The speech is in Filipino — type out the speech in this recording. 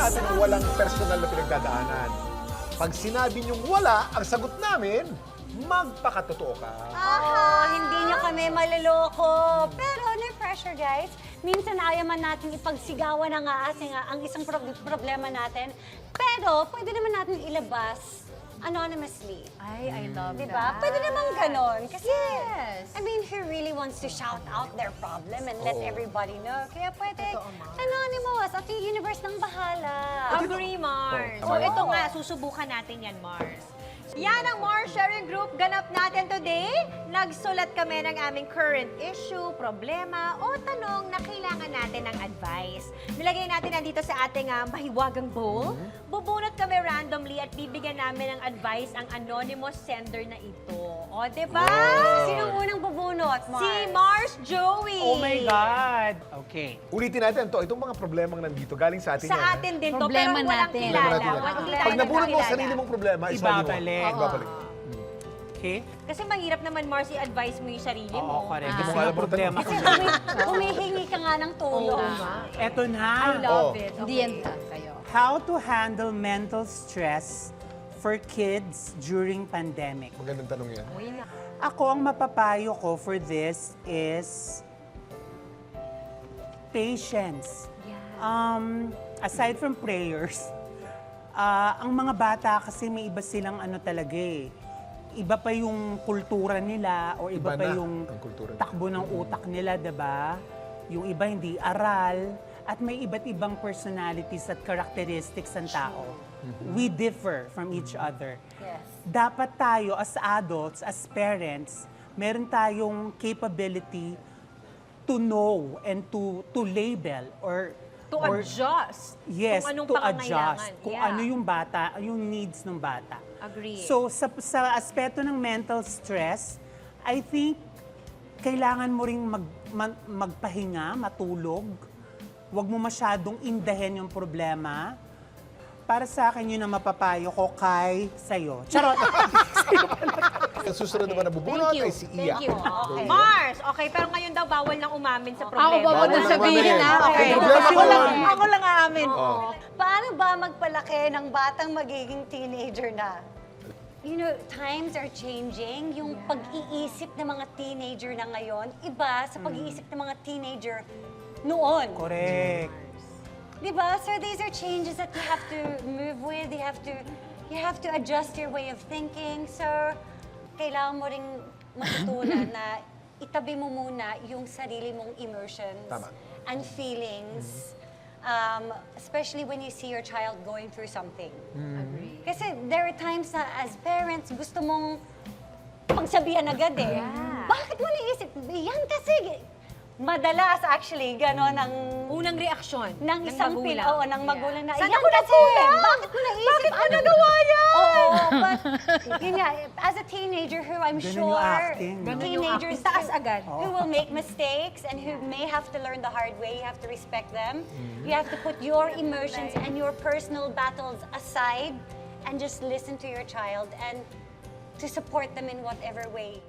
sa atin ang walang personal na pinagdadaanan. Pag sinabi niyong wala, ang sagot namin, magpakatotoo ka. Hindi niyo kami maloloko. Pero no pressure, guys. Minsan ayaw man natin ipagsigawan na nga kasi nga ang isang problema natin. Pero pwede naman natin ilabas anonymously. Ay, I love Diba? that. Pwede naman ganon. Kasi, Yes. I mean, who really wants to shout out their problem and let everybody know? Kaya pwede, anonymous. At yung universe nang bahala. Agree, Mars. Oh, So, tama ito nga, susubukan natin yan, Mars. Yan ang Mars Sharing Group ganap natin today. Nagsulat kami ng aming current issue, problema, o tanong na kailangan natin ng advice. Nilagay natin nandito sa ating mahiwagang bowl. Bubunot kami randomly at bibigyan namin ng advice ang anonymous sender na ito. O, diba? Sinong unang bubunot, Mars? Si Mars Joey. Oh my God! Okay. Ulitin natin to, itong mga problemang nandito, galing sa atin Sa yan. atin din to, Problema pero walang natin. kilala. Problema natin. Hindi tayo Pag nabunod mo ang nagkakilala. sarili mong problema, Ibabalik. Ibabalik. Okay? Kasi mahirap naman, Mars, i-advise mo yung sarili mo. Oo, correct. Hindi mo Kasi alam nga ang problema ko. Kasi humihingi ka nga ng tulong. Eto na. I love it. Hindi yan kayo. How to handle mental stress for kids during pandemic. Magandang tanong yan. Ako, ang mapapayo ko for this is patience. Aside from prayers, ang mga bata kasi may iba silang ano talaga eh. Iba pa yung kultura nila o iba Iba pa na yung ang kultura nila. takbo ng utak nila, 'di ba? Yung iba hindi aral at may iba't ibang personalities at characteristics ng tao. We differ from each other. Yes. Dapat tayo as adults, as parents, meron tayong capability to know and to label or To adjust. yes, Kung anong to pangangailangan. adjust kung Yeah. ano yung bata, yung needs ng bata. Agree. So sa aspeto ng mental stress, I think kailangan mo ring magpahinga, matulog. Huwag mo masyadong indahin yung problema. Para sa akin yun ang mapapayo ko sa'yo. Charot! Ang susunod naman na bubunot ay si Iya. Thank you. Okay. Mars, okay, pero ngayon daw bawal nang umamin sa problema. Ako ba Bawal na na sabihin umamin. na? Okay. Problema ko yun. Ako lang aamin. Paano ba magpalaki ng batang magiging teenager na? You know, times are changing. Yung pag-iisip ng mga teenager na ngayon, iba sa pag-iisip ng mga teenager noon. Correct. Diba? So these are changes that you have to move with. You have to adjust your way of thinking. So kailangan mo ring matutunan na itabi mo muna yung sarili mong emotions Tama. and feelings. Especially when you see your child going through something. Kasi there are times na as parents, gusto mong pagsabihan agad eh. Bakit mo naisip? Yan kasi, madalas actually, gano'n ang Unang reaksyon ng isang magulang. oo, ng magulang na, Saan yan ako kasi, nakulang? bakit mo naisip? Bakit mo nagawa yan? Oo, but yun nga, as a teenager who I'm Ganun yung sure, acting, no? Ganun yung teenagers acting. Taas agad. who will make mistakes and who may have to learn the hard way, you have to respect them. You have to put your emotions and your personal battles aside and just listen to your child and to support them in whatever way